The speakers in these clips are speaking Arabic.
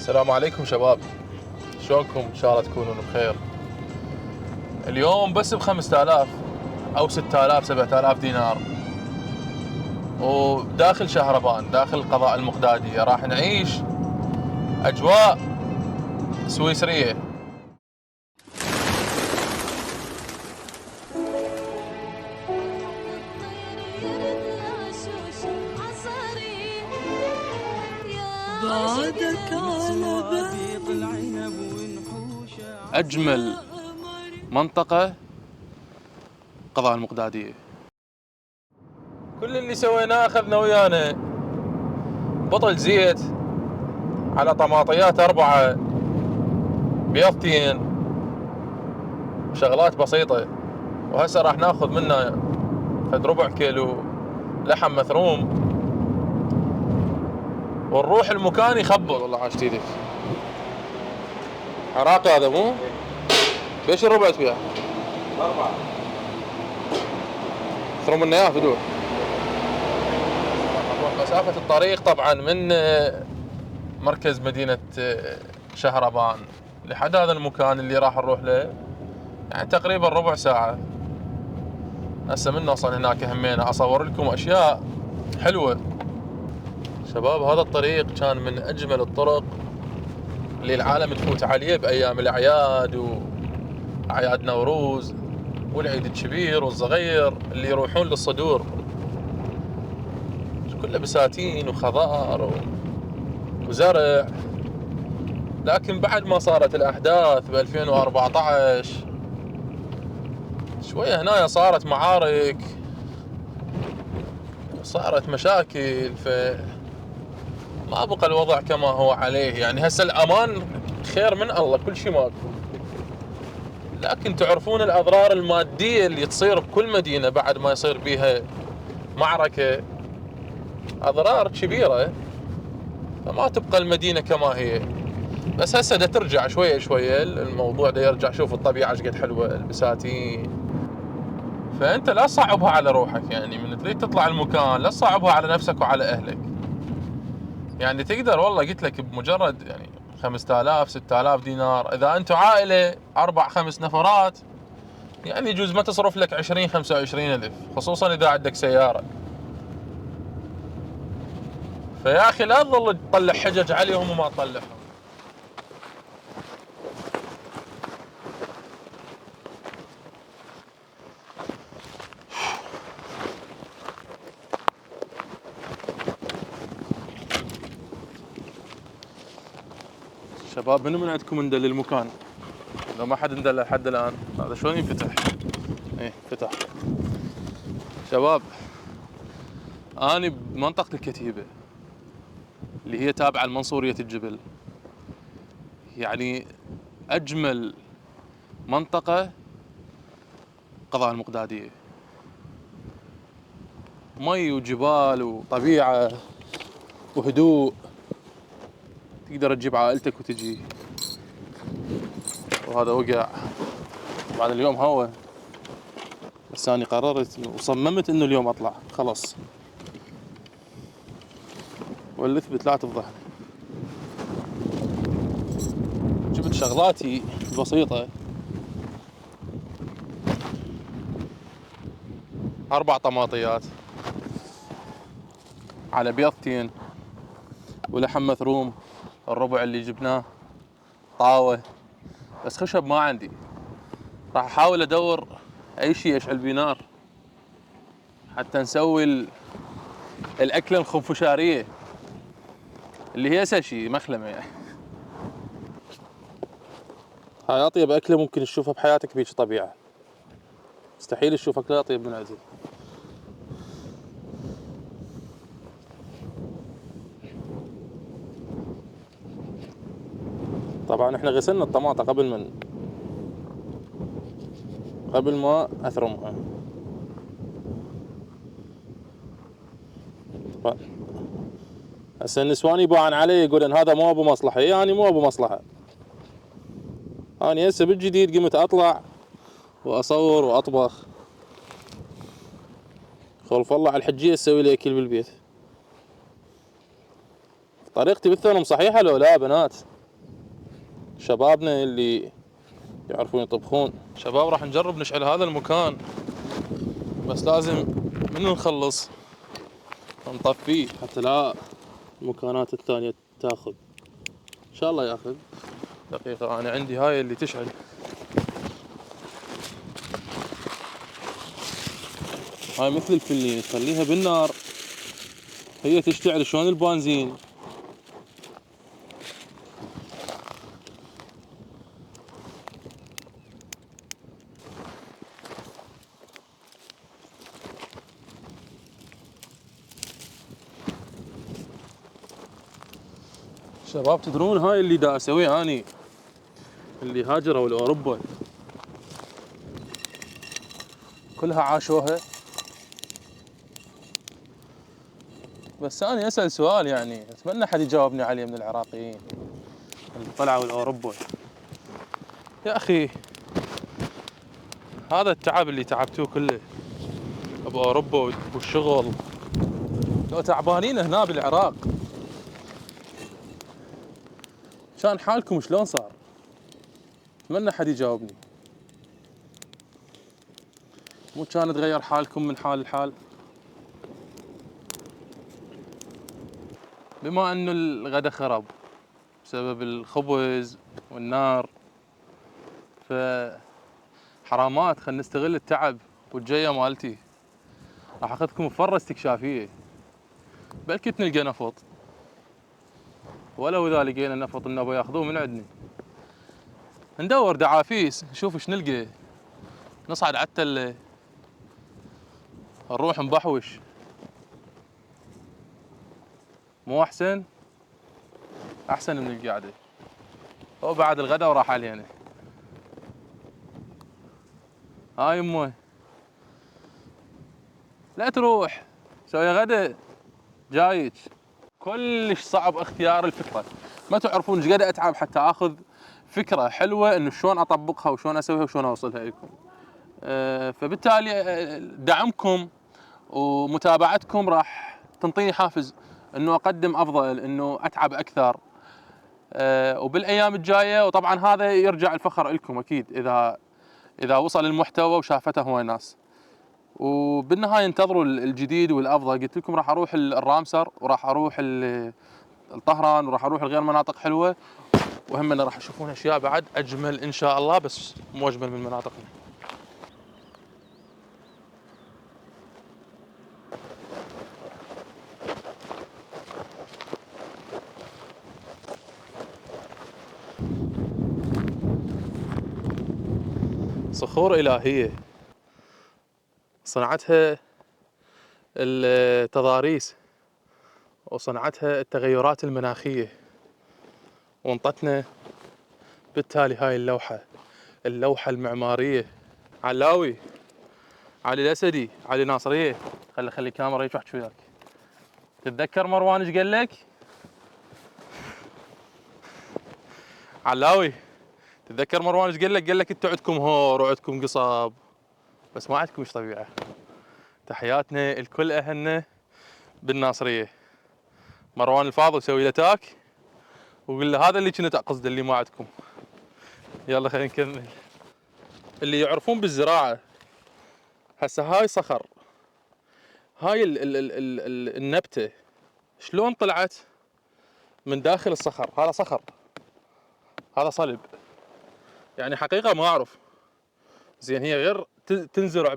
السلام عليكم شباب، شلونكم؟ ان شاء الله تكونون بخير. اليوم بس ب5000 او 6000 7000 دينار وداخل شهربان، داخل القضاء المقدادية، راح نعيش اجواء سويسرية. اجمل منطقة قضاء المقدادية. كل اللي سويناه اخذنا ويانا بطل زيت على طماطيات 4 بيضتين، شغلات بسيطة. وهسه راح ناخذ منه فد ربع كيلو لحم مثروم ونروح المكان يخبل. والله عاشت ايدك عراقي هذا مو؟ ليش الربع فيها؟ 4 ثروم لنا اياه فدوه. مسافة الطريق طبعا من مركز مدينة شهربان لحد هذا المكان اللي راح نروح له يعني تقريبا ربع ساعة. هسه من نوصل هناك همينا اصور لكم اشياء حلوة. شباب هذا الطريق كان من اجمل الطرق اللي العالم تفوت عليه بايام الاعياد واعياد نوروز والعيد الكبير والصغير اللي يروحون للصدور، كله بساتين وخضار وزرع. لكن بعد ما صارت الاحداث ب 2014 شوية هنا صارت معارك، صارت مشاكل، ما بقى الوضع كما هو عليه. يعني هسه الامان خير من الله، كل شيء ماكو، لكن تعرفون الاضرار المادية اللي تصير بكل مدينة بعد ما يصير بيها معركة، اضرار كبيرة، فما تبقى المدينة كما هي. بس هسه دا ترجع شوية شوية، الموضوع دا يرجع. شوف الطبيعة ايش قد حلوة، البساتين. فانت لا تصعبها على روحك، يعني من تريد تطلع المكان لا تصعبها على نفسك وعلى اهلك. يعني تقدر والله قلت لك بمجرد يعني 5000 6000 دينار، اذا انتم عائلة 4 5 نفرات يعني يجوز ما تصرف لك 20 25 الف، خصوصا اذا عندك سيارة. فيا اخي لا تظل تطلع حجج عليهم وما تطلعهم. شباب منو من عندكم اندل المكان؟ لو ما حد اندل لحد الان هذا شلون ينفتح؟ ايه فتح. شباب اني بمنطقة الكتيبة اللي هي تابعة لمنصورية الجبل، يعني اجمل منطقة قضاء المقدادية. مي وجبال وطبيعة وهدوء، تقدر تجيب عائلتك وتجي. وهذا وقع بعد اليوم هوا، بس أنا قررت وصممت إنه اليوم أطلع خلاص، واللثبت لا تفضحني. جبت شغلاتي البسيطة، 4 طماطيات على بيضتين ولحم مثروم، الربع اللي جبناه، طاوة. بس خشب ما عندي، راح أحاول أدور أي شيء يشعل بيه نار حتى نسوي الأكلة الخنفشارية اللي هي أسهل شيء، مخلمة يعني. هاي أطيب أكلة ممكن تشوفها بحياتك بهيج طبيعة، مستحيل تشوف أكلة أطيب من عندي. طبعا احنا غسلنا الطماطة قبل ما أثرمها. طبعا هسه النسوان يباعن علي يقول ان هذا مو ابو مصلحة، يعني مو ابو مصلحة. أنا هسه بالجديد قمت أطلع وأصور وأطبخ. خلف الله على الحجية تسوي لي أكل بالبيت. طريقتي بالثلم صحيحة لو لا بنات؟ شبابنا اللي يعرفون يطبخون. شباب راح نجرب نشعل هذا المكان، بس لازم من نخلص نطفيه حتى لا المكانات الثانية تاخذ. ان شاء الله ياخذ. دقيقة، انا عندي هاي اللي تشعل. هاي مثل الفلين، تخليها بالنار هي تشتعل شلون البنزين. شباب تدرون هاي اللي دا اسويه اني اللي هاجروا لاوروبا كلها عاشوها. بس انا اسال سؤال يعني اتمنى حد يجاوبني عليه من العراقيين اللي طلعوا لاوروبا. يا اخي هذا التعب اللي تعبتوه كله باوروبا والشغل، لو تعبانين هنا بالعراق كان حالكم شلون صار؟ اتمنى حد يجاوبني. مو كان تغير حالكم من حال لحال؟ بما انه الغدا خرب بسبب الخبز والنار، فحرامات خلينا نستغل التعب والجية مالتي. راح اخذكم بفرة استكشافية، بلكي نلقى نفط، ولو اذا لقينا نفط انه ياخذوه من عندنا. ندور دعافيس نشوف ايش نلقى، نصعد على التلة، نروح نبحوش. مو احسن؟ احسن من القعدة. هو بعد الغدا وراح علينا. هاي يمه لا تروح سوي غدا جايك. كلش صعب اختيار الفكرة، ما تعرفون ايش قد اتعب حتى اخذ فكرة حلوة انه شلون اطبقها وشلون اسويها وشلون اوصلها لكم. فبالتالي دعمكم ومتابعتكم راح تنطيني حافز انه اقدم افضل، انه اتعب اكثر. وبالايام الجايه، وطبعا هذا يرجع الفخر لكم اكيد اذا وصل المحتوى وشافته هواي ناس. وبالنهايه انتظروا الجديد والافضل. قلت لكم راح اروح الرامسر وراح اروح الطهران وراح اروح لغير مناطق حلوه، وهم راح تشوفون اشياء بعد اجمل ان شاء الله، بس مو اجمل من مناطقنا. صخور إلهية صنعتها التضاريس وصنعتها التغيرات المناخية، وانطتنا بالتالي هاي اللوحة المعمارية. علاوي، علي الأسدي، علي ناصرية، خلي الكاميرا هيك واحكي وياك. تتذكر مروان ايش قال لك؟ علاوي، تتذكر مروان ايش قال لك؟ قال لك انتوا عندكم هور وعندكم قصب بس ما عندكم ايش طبيعة. تحياتنا لكل اهلنا بالناصرية. مروان الفاضل سوي له تاك وقول له هذا اللي كنت اقصده اللي ما عندكم. يلا خلينا نكمل. اللي يعرفون بالزراعة، هسه هاي صخر، هاي النبتة شلون طلعت من داخل الصخر؟ هذا صخر، هذا صلب. يعني حقيقة ما اعرف زين، هي غير تنزرع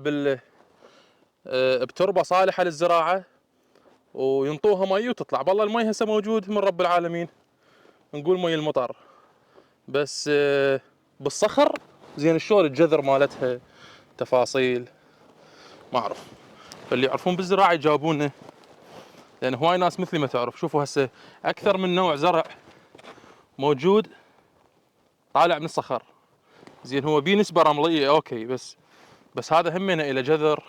بتربة صالحة للزراعة وينطوها مي وتطلع. بالله المي هسه موجود من رب العالمين، نقول مي المطر، بس بالصخر زين شلون الجذر مالتها، تفاصيل ما اعرف. فاللي يعرفون بالزراعة يجاوبونا، لان هواي ناس مثلي ما تعرف. شوفوا هسه اكثر من نوع زرع موجود طالع من الصخر. زين هو بيه نسبة رملية اوكي، بس هذا همنا الى جذر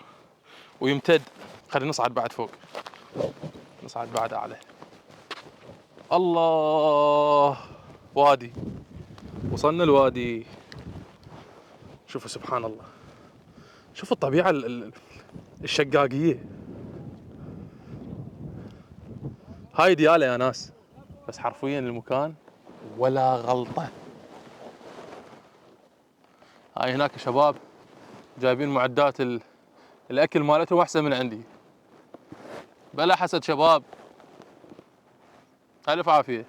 ويمتد. خلينا نصعد بعد فوق، نصعد بعد اعلى. الله، وادي، وصلنا الوادي. شوفوا سبحان الله، شوفوا الطبيعة الشقاقية. هاي ديالة يا ناس، بس حرفيا المكان ولا غلطة. هاي هناك شباب جايبين معدات الأكل مالتهم أحسن من عندي. بلا حسد شباب، ألف عافية.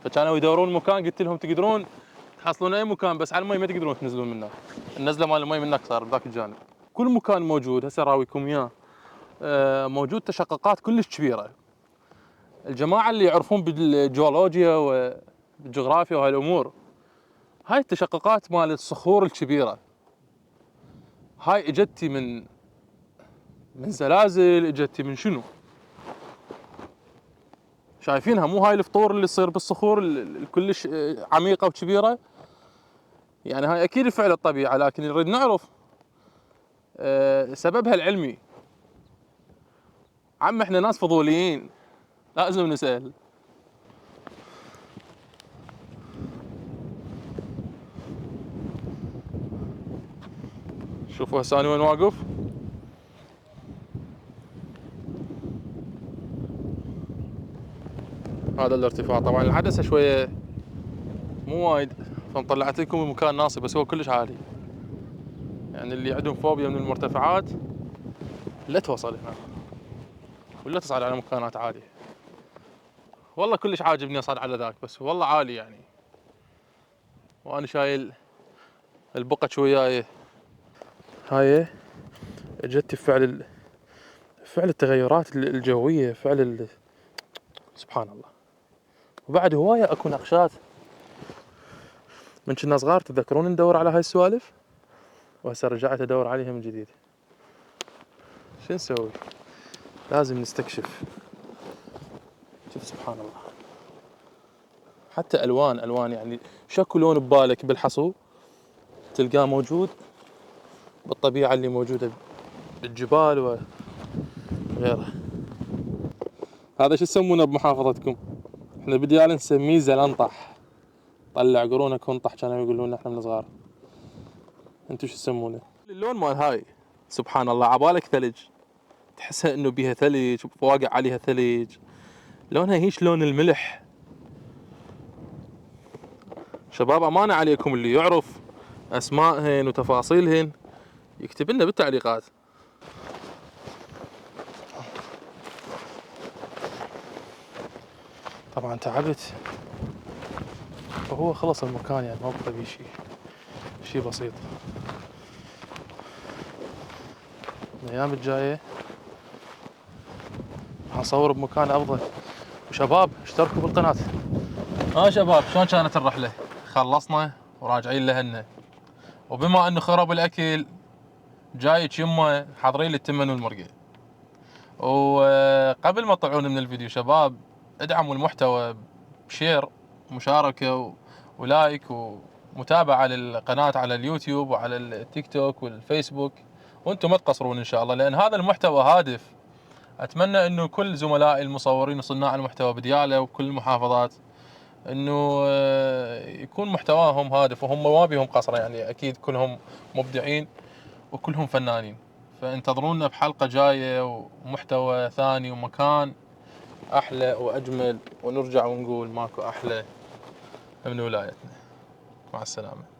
فكانوا يدورون مكان، قلت لهم تقدرون تحصلون أي مكان بس على المي ما تقدرون تنزلون منه. النزلة مال المي منك صار بذاك الجانب. كل مكان موجود، هسه راويكم إياه. موجود تشققات كلش كبيرة. الجماعة اللي يعرفون بالجيولوجيا والجغرافيا وهاي الأمور، هاي التشققات مال الصخور الكبيرة هاي اجتي من زلازل، اجتي من شنو؟ شايفينها مو هاي الفطور اللي تصير بالصخور الكلش عميقة وكبيرة؟ يعني هاي اكيد فعل الطبيعة، لكن نريد نعرف سببها العلمي. عم احنا ناس فضوليين لازم نسأل. شوفوا هسه انا وين واقف. هذا الارتفاع، طبعا العدسة شوية مو وايد فمطلعت لكم المكان ناصب، بس هو كلش عالي. يعني اللي عندهم فوبيا من المرتفعات لا توصل هنا ولا تصعد على مكانات عالية. والله كلش عاجبني اصعد على ذاك، بس والله عالي يعني. وانا شايل البقش وياي. هاي اجت فعل التغيرات الجوية، سبحان الله. وبعد هواية اكو نقشات من كنا صغار، تذكرون ندور على هاي السوالف، وهسه رجعت ادور عليها من جديد. شو نسوي؟ لازم نستكشف. شوف سبحان الله، حتى الوان يعني شكو لون ببالك بالحصو تلقاه موجود بالطبيعة اللي موجودة بالجبال وغيره. هذا شو تسمونه بمحافظتكم؟ احنا بديالنا نسميه زلنطح. طلع قرونك وانطح كانوا يقولون احنا من صغار. انتو شو تسمونه؟ اللون مال هاي سبحان الله، عبالك ثلج، تحسها انه بيها ثلج واقع عليها ثلج. لونها هيش لون الملح. شباب امانة عليكم اللي يعرف اسمائهن وتفاصيلهن يكتب لنا بالتعليقات. طبعا تعبت، وهو خلص المكان يعني ما بقى بيه شي بسيط. الايام الجاية حنصور بمكان افضل. وشباب اشتركوا بالقناة. شباب شلون كانت الرحلة؟ خلصنا وراجعين لهنا، وبما انه خرب الاكل جايك يمه حاضرين لي التمن والمرقة. وقبل ما تطلعون من الفيديو شباب ادعموا المحتوى بشير ومشاركة ولايك ومتابعة للقناة على اليوتيوب وعلى التيك توك والفيسبوك، وانتم ما تقصرون ان شاء الله، لان هذا المحتوى هادف. اتمنى انه كل زملائي المصورين وصناع المحتوى بديالة وكل المحافظات انه يكون محتواهم هادف، وهم ما بيهم قصرة يعني، اكيد كلهم مبدعين وكلهم فنانين. فانتظرونا بحلقة جاية ومحتوى ثاني ومكان احلى واجمل، ونرجع ونقول ماكو احلى من ولايتنا. مع السلامة.